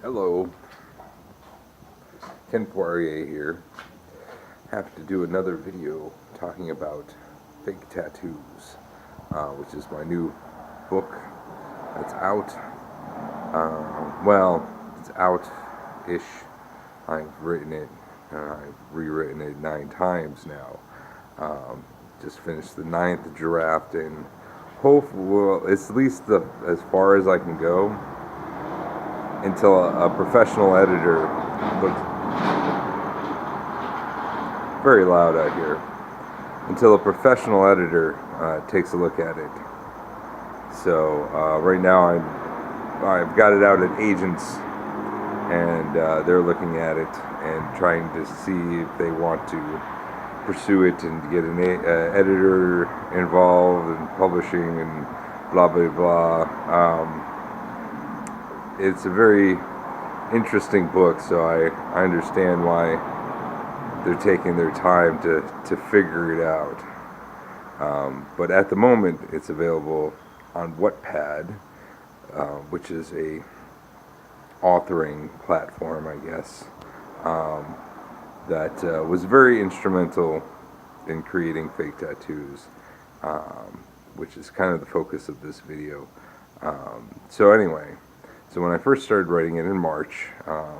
Hello, Ken Poirier here. Have to do another video talking about fake tattoos, which is my new book that's out. Well, it's out-ish. I've written it, I've rewritten it 9 times now. Just finished the 9th draft, and hopefully, well, it's at least as far as I can go until a professional editor looks very loud out here. Until a professional editor takes a look at it. So right now I've got it out at agents, and they're looking at it and trying to see if they want to pursue it and get an editor involved and publishing and blah blah blah. It's a very interesting book, so I understand why they're taking their time to figure it out. But at the moment, it's available on Wattpad, which is a authoring platform, I guess, that was very instrumental in creating fake tattoos, which is kind of the focus of this video. So anyway, so when I first started writing it in March, I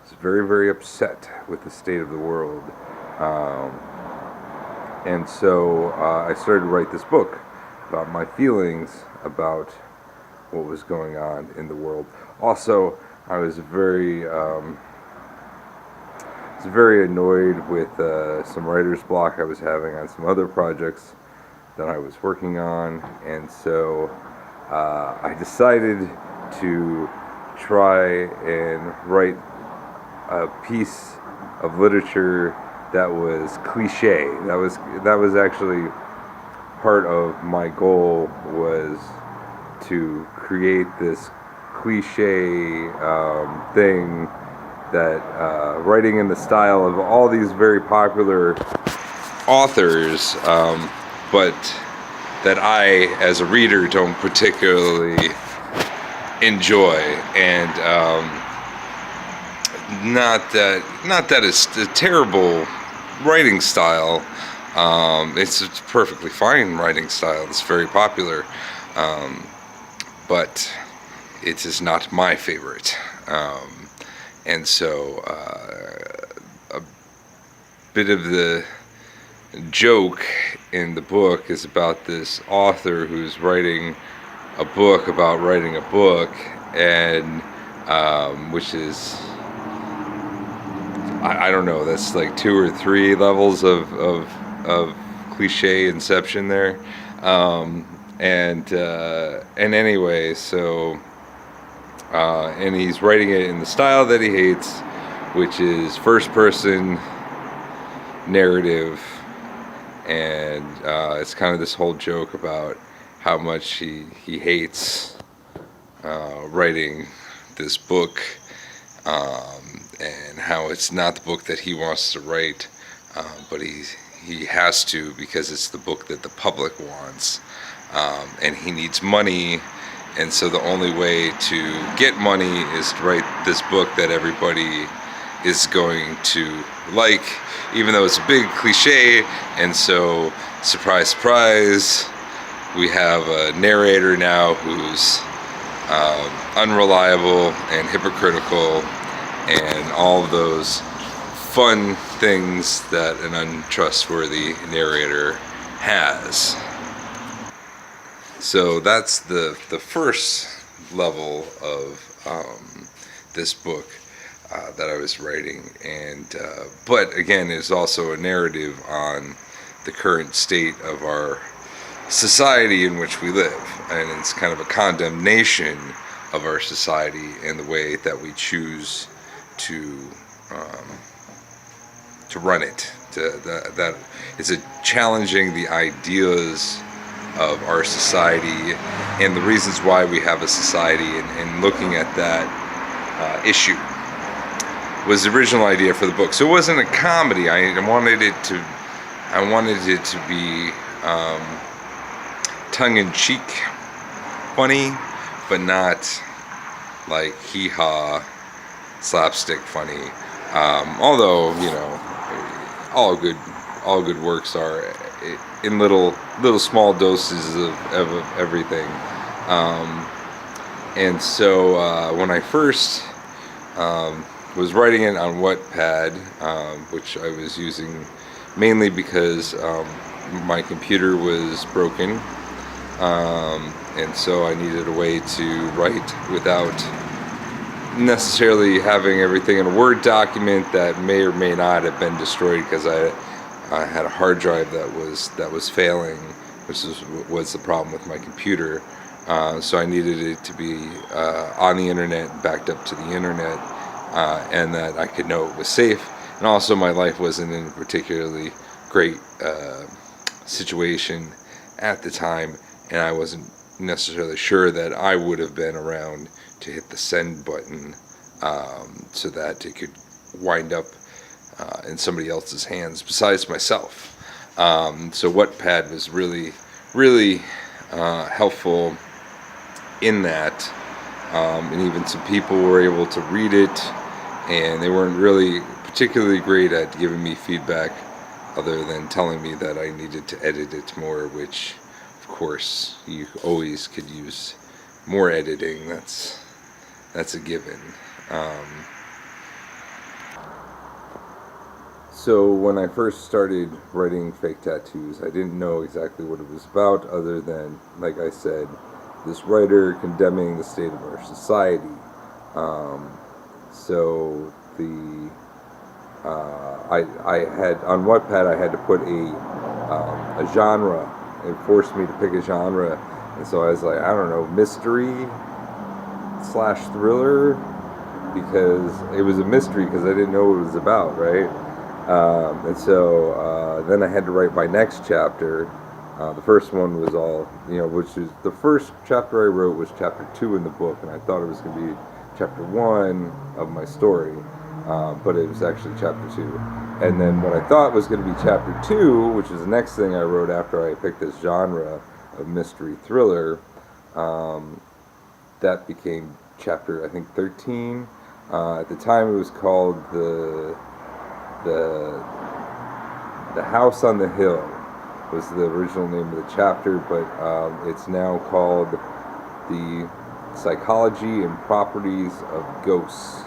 was very, very upset with the state of the world. And so I started to write this book about my feelings about what was going on in the world. Also, I was very annoyed with some writer's block I was having on some other projects that I was working on, and so I decided to try and write a piece of literature that was cliche. That was actually part of my goal, was to create this cliche thing that writing in the style of all these very popular authors, but that I, as a reader, don't particularly enjoy. And not that it's a terrible writing style. It's a perfectly fine writing style. It's very popular, but it is not my favorite. And so a bit of the joke in the book is about this author who's writing a book about writing a book, and which is, I don't know, that's like 2 or 3 levels of cliche inception there. And anyway, so and he's writing it in the style that he hates, which is first person narrative, and it's kind of this whole joke about how much he hates writing this book, and how it's not the book that he wants to write, but he has to, because it's the book that the public wants, and he needs money, and so the only way to get money is to write this book that everybody is going to like, even though it's a big cliche. And so, surprise, surprise, we have a narrator now who's unreliable and hypocritical and all of those fun things that an untrustworthy narrator has. So that's the first level of this book that I was writing, and but again, it's also a narrative on the current state of our society in which we live, and it's kind of a condemnation of our society and the way that we choose to run it. That is challenging the ideas of our society and the reasons why we have a society, and looking at that issue was the original idea for the book. So it wasn't a comedy. I wanted it to be tongue-in-cheek funny, but not like hee-haw slapstick funny. Although, you know, all good works are in little small doses of everything. And so when I first was writing it on Wattpad, which I was using mainly because my computer was broken, and so I needed a way to write without necessarily having everything in a Word document that may or may not have been destroyed, because I had a hard drive that was failing, which was the problem with my computer. So I needed it to be on the internet, backed up to the internet, and that I could know it was safe. And also, my life wasn't in a particularly great situation at the time, and I wasn't necessarily sure that I would have been around to hit the send button, so that it could wind up in somebody else's hands besides myself. So Wattpad was really helpful in that, and even some people were able to read it, and they weren't really particularly great at giving me feedback other than telling me that I needed to edit it more, which of course you always could use more editing. That's a given. So when I first started writing Fake Tattoos, I didn't know exactly what it was about, other than, like I said, this writer condemning the state of our society. So I had on Wattpad, I had to put a genre. It forced me to pick a genre, and so I was like, I don't know, mystery / thriller, because it was a mystery because I didn't know what it was about, right? And so then I had to write my next chapter. The first one was all, which is the first chapter I wrote was chapter 2 in the book, and I thought it was going to be chapter 1 of my story, but it was actually chapter 2. And then what I thought was going to be chapter 2, which is the next thing I wrote after I picked this genre of mystery thriller, that became chapter, I think, 13. At the time it was called the House on the Hill was the original name of the chapter, but it's now called The Psychology and Properties of Ghosts.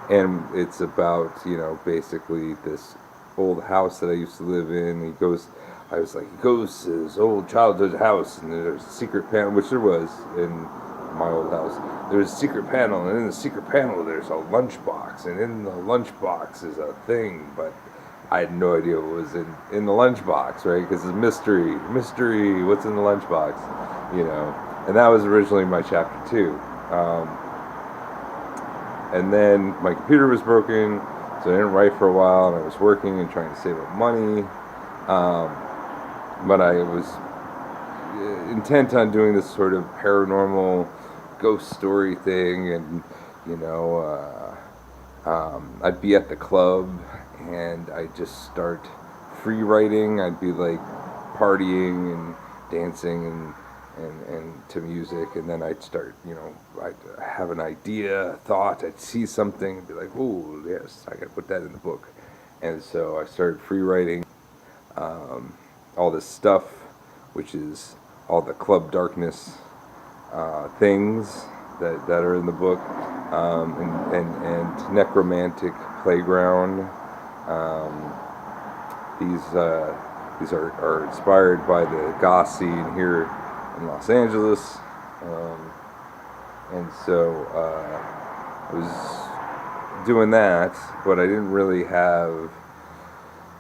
And it's about, basically this old house that I used to live in. I was like, he goes to his old childhood house, and there's a secret panel, which there was in my old house. There's a secret panel, and in the secret panel there's a lunchbox, and in the lunchbox is a thing, but I had no idea what was in the lunchbox, right? Because it's mystery, what's in the lunchbox, And that was originally my chapter 2. And then my computer was broken, so I didn't write for a while, and I was working and trying to save up money. But I was intent on doing this sort of paranormal ghost story thing, and I'd be at the club and I'd just start free writing. I'd be like partying and dancing and to music, and then I'd start, I'd have an idea, a thought, I'd see something and be like, oh yes, I gotta put that in the book. And so I started free writing all this stuff, which is all the Club Darkness things that are in the book, and Necromantic Playground. These are inspired by the goth scene here in Los Angeles, and so I was doing that, but I didn't really have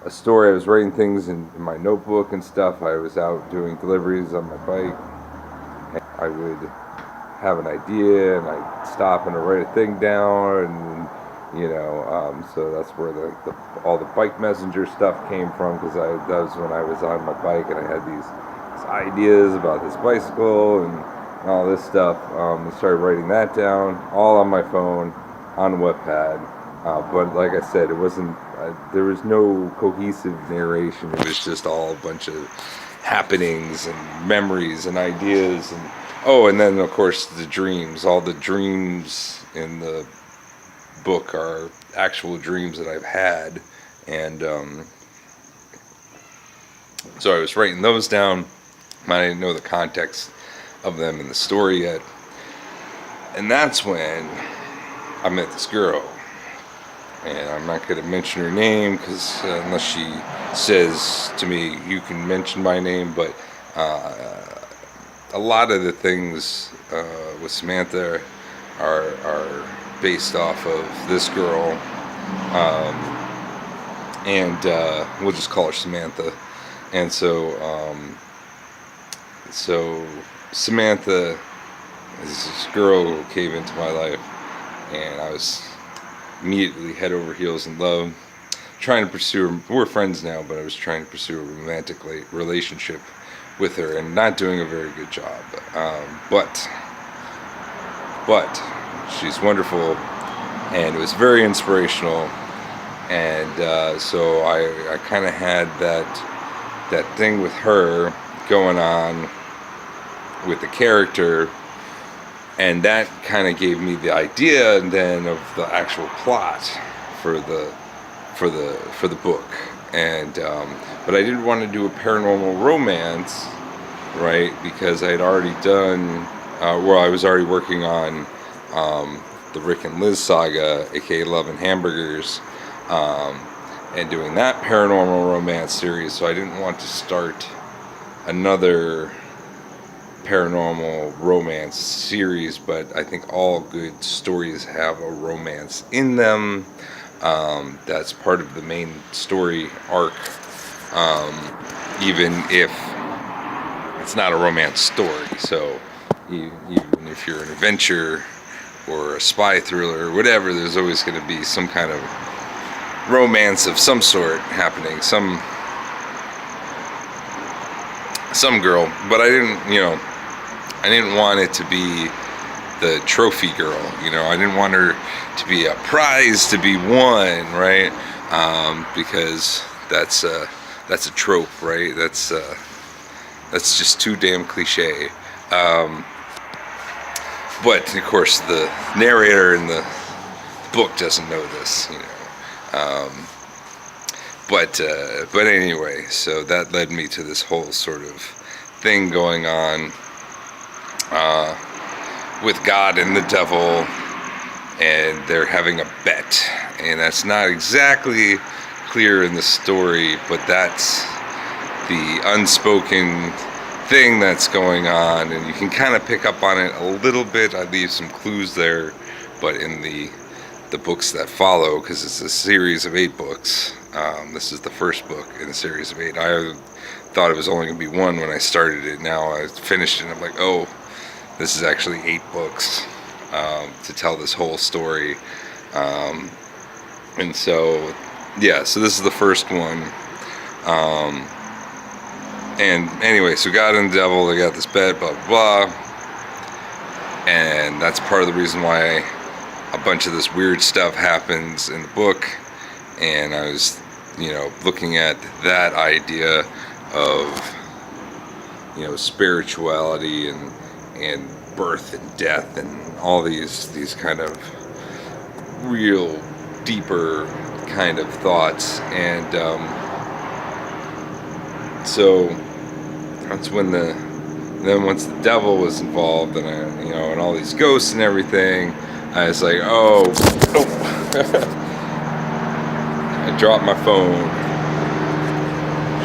a story. I was writing things in my notebook and stuff. I was out doing deliveries on my bike, and I would have an idea, and I'd stop and I'd write a thing down, and so that's where all the bike messenger stuff came from, because that was when I was on my bike and I had these ideas about this bicycle and all this stuff. I started writing that down, all on my phone, on Wattpad. But like I said, it wasn't. There was no cohesive narration. It was just all a bunch of happenings and memories and ideas, and then of course the dreams. All the dreams in the book are actual dreams that I've had, and so I was writing those down. I didn't know the context of them in the story yet, and that's when I met this girl. And I'm not going to mention her name because unless she says to me, you can mention my name, but a lot of the things with Samantha are based off of this girl, and we'll just call her Samantha. And so Samantha is this girl who came into my life, and I was immediately head over heels in love, trying to pursue her. We're friends now, but I was trying to pursue a romantic relationship with her, and not doing a very good job. But she's wonderful, and it was very inspirational. And so I kind of had that thing with her going on with the character. And that kind of gave me the idea, and then of the actual plot for the book. And but I didn't want to do a paranormal romance, right? Because I had already done, I was already working on the Rick and Liz saga, aka Love and Hamburgers, and doing that paranormal romance series. So I didn't want to start another paranormal romance series, but I think all good stories have a romance in them. That's part of the main story arc, even if it's not a romance story. So even if you're an adventure or a spy thriller or whatever, there's always going to be some kind of romance of some sort happening, some girl. But I didn't want it to be the trophy girl, I didn't want her to be a prize to be won, right? Because that's a trope, right? That's just too damn cliche. But of course, the narrator in the book doesn't know this, But anyway, so that led me to this whole sort of thing going on with God and the devil, and they're having a bet, and that's not exactly clear in the story, but that's the unspoken thing that's going on, and you can kind of pick up on it a little bit. I leave some clues there, but in the books that follow, because it's a series of 8 books, this is the first book in a series of 8. I thought it was only going to be 1 when I started it. Now I finished it and I'm like, oh, this is actually 8 books to tell this whole story. And so, yeah, so this is the first one. And anyway, so God and the devil, they got this bet, blah, blah, blah. And that's part of the reason why a bunch of this weird stuff happens in the book. And I was, looking at that idea of, spirituality and birth and death and all these kind of real deeper kind of thoughts. And so that's when then once the devil was involved, and and all these ghosts and everything, I was like, oh. I dropped my phone.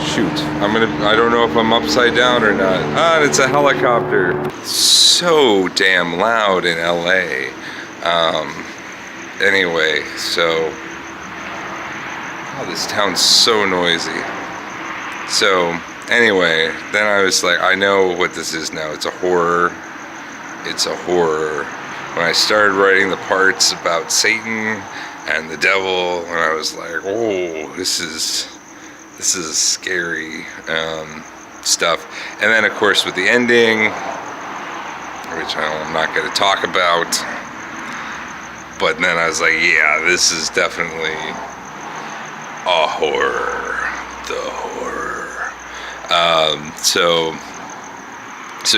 Shoot, I don't know if I'm upside down or not. It's a helicopter. So damn loud in LA. Anyway, so, this town's so noisy. So, anyway, then I was like, I know what this is now. It's a horror. When I started writing the parts about Satan and the devil, and I was like, oh, this is scary stuff. And then, of course, with the ending, which I'm not going to talk about, but then I was like, yeah, this is definitely a horror. The horror. So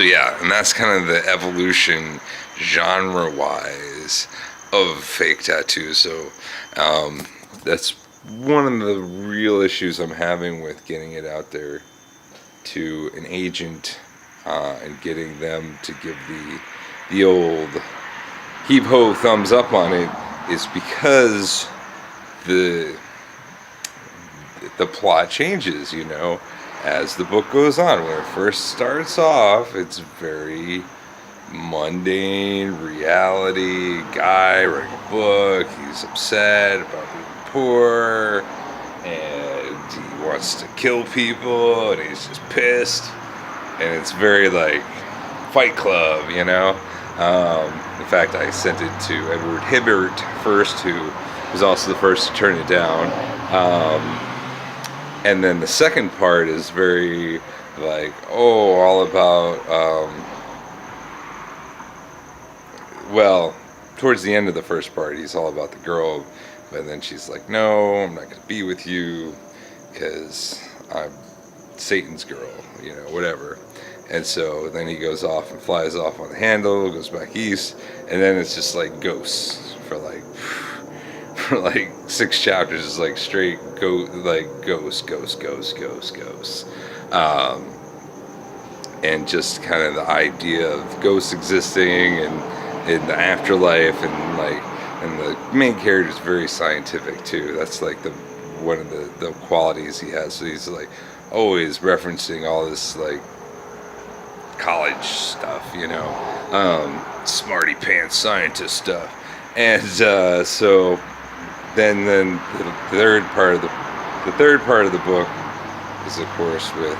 yeah, and that's kind of the evolution genre-wise of fake tattoos. So that's one of the real issues I'm having with getting it out there to an agent and getting them to give the old heave ho thumbs up on it, is because the plot changes, you know, as the book goes on. When it first starts off, it's very mundane reality. Guy writing a book, he's upset about being poor, and he wants to kill people, and he's just pissed, and it's very like Fight Club, you know. In fact, I sent it to Edward Hibbert first, who was also the first to turn it down. And then the second part is very like, all about, well, towards the end of the first part, he's all about the girl, but then she's like, no, I'm not going to be with you because I'm Satan's girl, you know, whatever. And so then he goes off and flies off on the handle, goes back east, and then it's just like ghosts for like 6 chapters. It's like straight ghosts, and just kind of the idea of ghosts existing and in the afterlife, and the main character is very scientific too. That's like one of the qualities he has. So he's like always referencing all this like college stuff, you know, smarty pants scientist stuff. And so then the third part of the book is, of course, with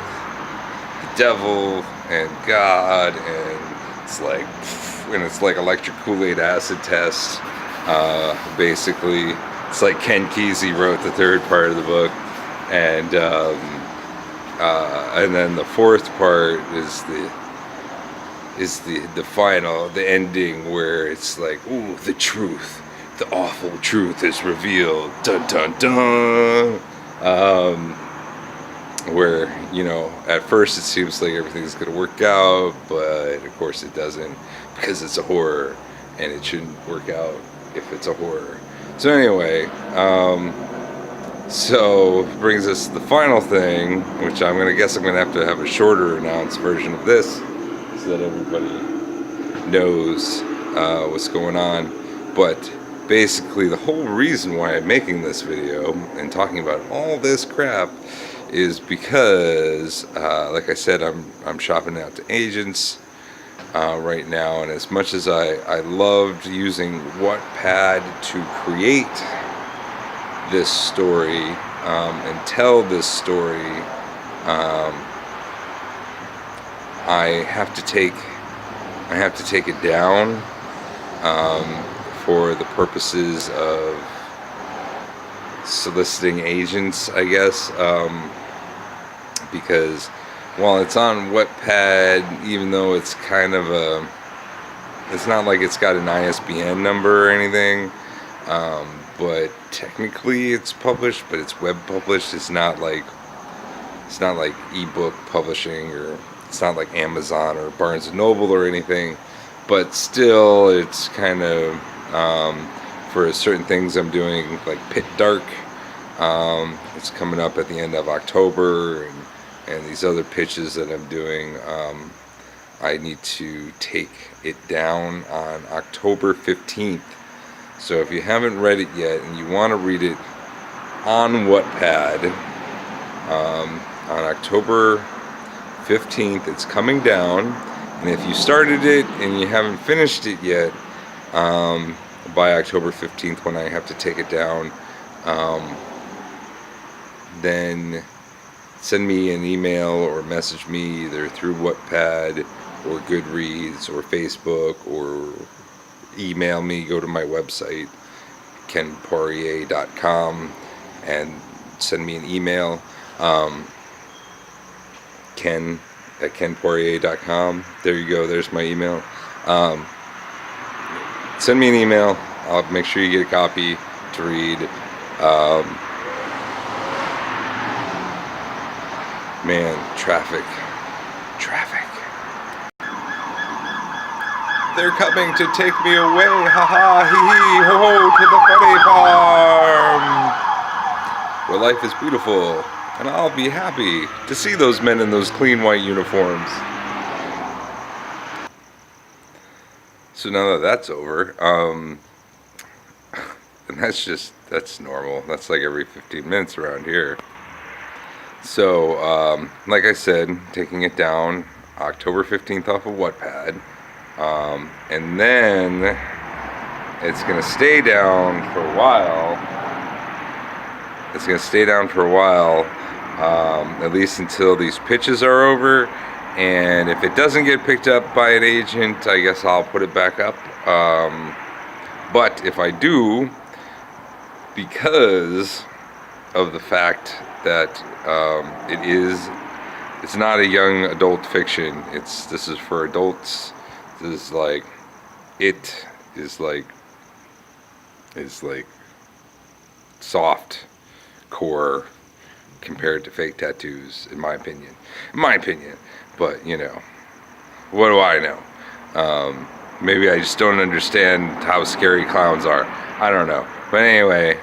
the devil and God, and it's like electric Kool-Aid acid test. Basically, it's like Ken Kesey wrote the third part of the book, and then the fourth part is the final, the ending, where it's like, ooh, the truth, the awful truth is revealed, dun dun dun. Where, you know, at first it seems like everything's gonna work out, but of course it doesn't, because it's a horror, and it shouldn't work out if it's a horror. So anyway, so brings us to the final thing, which I'm gonna have to have a shorter announced version of this, so that everybody knows what's going on. But basically, the whole reason why I'm making this video and talking about all this crap is because, like I said, I'm shopping out to agents right now, and as much as I loved using Wattpad to create this story and tell this story, I have to take it down for the purposes of soliciting agents, I guess, because while it's on Wattpad, even though it's kind of it's not like it's got an ISBN number or anything, but technically it's published, but it's web published. It's not like ebook publishing, or it's not like Amazon or Barnes and Noble or anything, but still it's kind of for certain things I'm doing, like Pit Dark. It's coming up at the end of October, and these other pitches that I'm doing, I need to take it down on October 15th. So if you haven't read it yet and you want to read it on Wattpad, on October 15th, it's coming down. And if you started it and you haven't finished it yet, by October 15th, when I have to take it down, then send me an email or message me either through Wattpad or Goodreads or Facebook, or email me. Go to my website, kenpoirier.com, and send me an email. Ken at kenpoirier.com. There you go. There's my email. Send me an email. I'll make sure you get a copy to read. Man, traffic. They're coming to take me away. Ha ha, hee hee, life is beautiful, and I'll be happy to see those men in those clean white uniforms. So now that that's over, and that's normal. That's like every 15 minutes around here. So, like I said, taking it down October 15th off of Wattpad, and then it's gonna stay down for a while. It's gonna stay down for a while, at least until these pitches are over. And if it doesn't get picked up by an agent, I guess I'll put it back up. But if I do, because of the fact that it's not a young adult fiction. This is for adults. This is like, it is like soft core compared to fake tattoos, in my opinion. But you know, what do I know? Maybe I just don't understand how scary clowns are. I don't know. But anyway,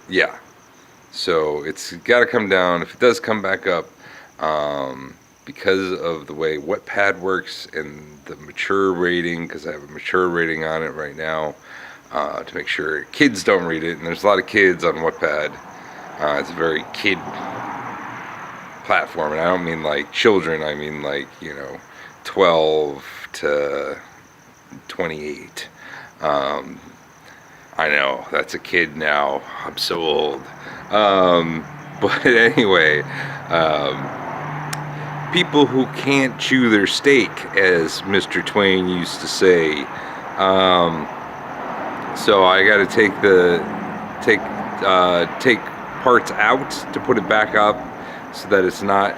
yeah. So it's got to come down. If it does come back up, because of the way Wattpad works and the mature rating, because I have a mature rating on it right now, to make sure kids don't read it. And there's a lot of kids on Wattpad. It's a very kid platform, and I don't mean like children. I mean like, 12 to 28. I know, that's a kid now. I'm so old. But anyway, people who can't chew their steak, as Mr. Twain used to say. So I got to take parts out to put it back up, so that it's not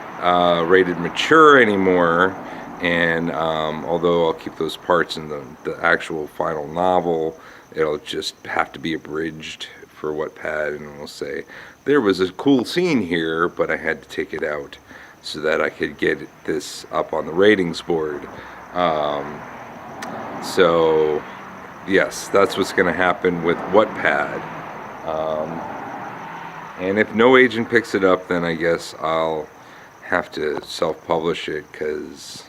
rated mature anymore. And although I'll keep those parts in the actual final novel, it'll just have to be abridged for Wattpad, and we'll say there was a cool scene here, but I had to take it out so that I could get this up on the ratings board. So yes, that's what's going to happen with Wattpad. And if no agent picks it up, then I guess I'll have to self-publish it, because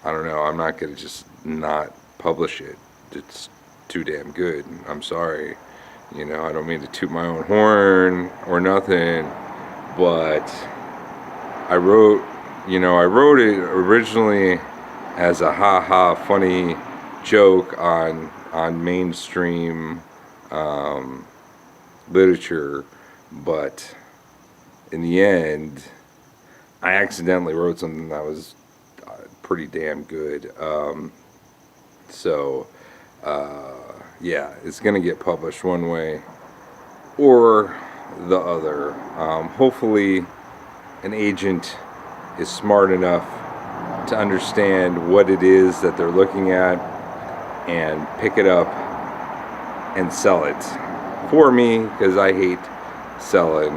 I don't know, I'm not going to just not publish it. It's too damn good. I'm sorry. I don't mean to toot my own horn or nothing, but I wrote it originally as a ha-ha funny joke on mainstream literature, but in the end I accidentally wrote something that was pretty damn good. Yeah, it's gonna get published one way or the other. Hopefully an agent is smart enough to understand what it is that they're looking at and pick it up and sell it for me, because I hate selling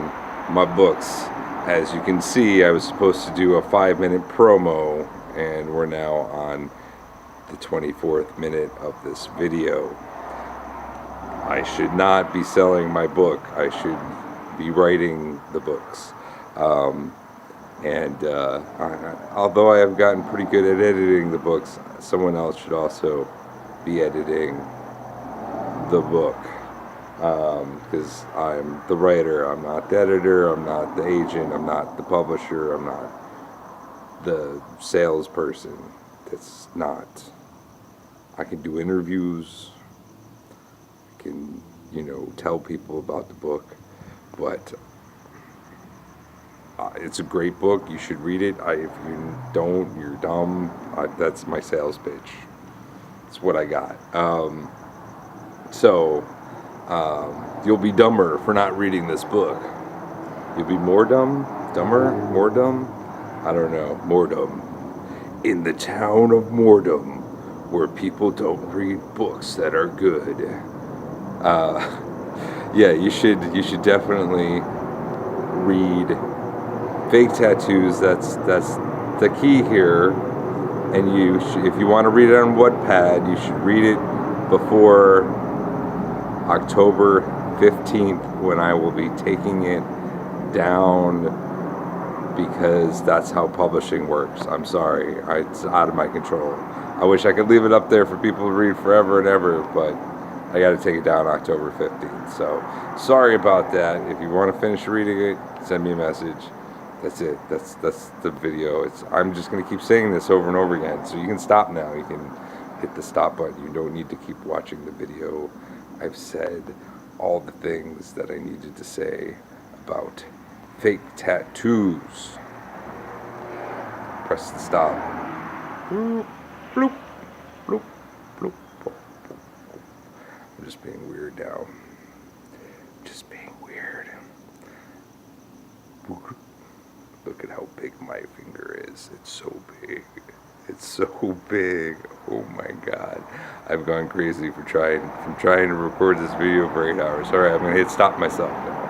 my books. As you can see, I was supposed to do a 5-minute promo, and we're now on the 24th minute of this video. I should not be selling my book. I should be writing the books. Although I have gotten pretty good at editing the books, someone else should also be editing the book. Because I'm the writer, I'm not the editor, I'm not the agent, I'm not the publisher, I'm not the salesperson. It's not. I can do interviews, I can, tell people about the book, but it's a great book. You should read it. If you don't, you're dumb. That's my sales pitch. It's what I got. You'll be dumber for not reading this book. You'll be more dumb? Dumber? More dumb? I don't know. More dumb. In the town of Mordom, where people don't read books that are good. Yeah, you should definitely read Fake Tattoos. That's the key here. And if you want to read it on Wattpad, you should read it before October 15th, when I will be taking it down, because that's how publishing works. I'm sorry, it's out of my control. I wish I could leave it up there for people to read forever and ever, but I got to take it down October 15th. So sorry about that. If you want to finish reading it, send me a message. That's it. That's the video. I'm just going to keep saying this over and over again. So you can stop now. You can hit the stop button. You don't need to keep watching the video. I've said all the things that I needed to say about fake tattoos. Press the stop. Bloop, bloop, bloop, bloop. I'm just being weird now. Just being weird. Look at how big my finger is. It's so big. It's so big. Oh my god. I've gone crazy from trying to record this video for 8 hours. Alright, I'm gonna hit stop myself now.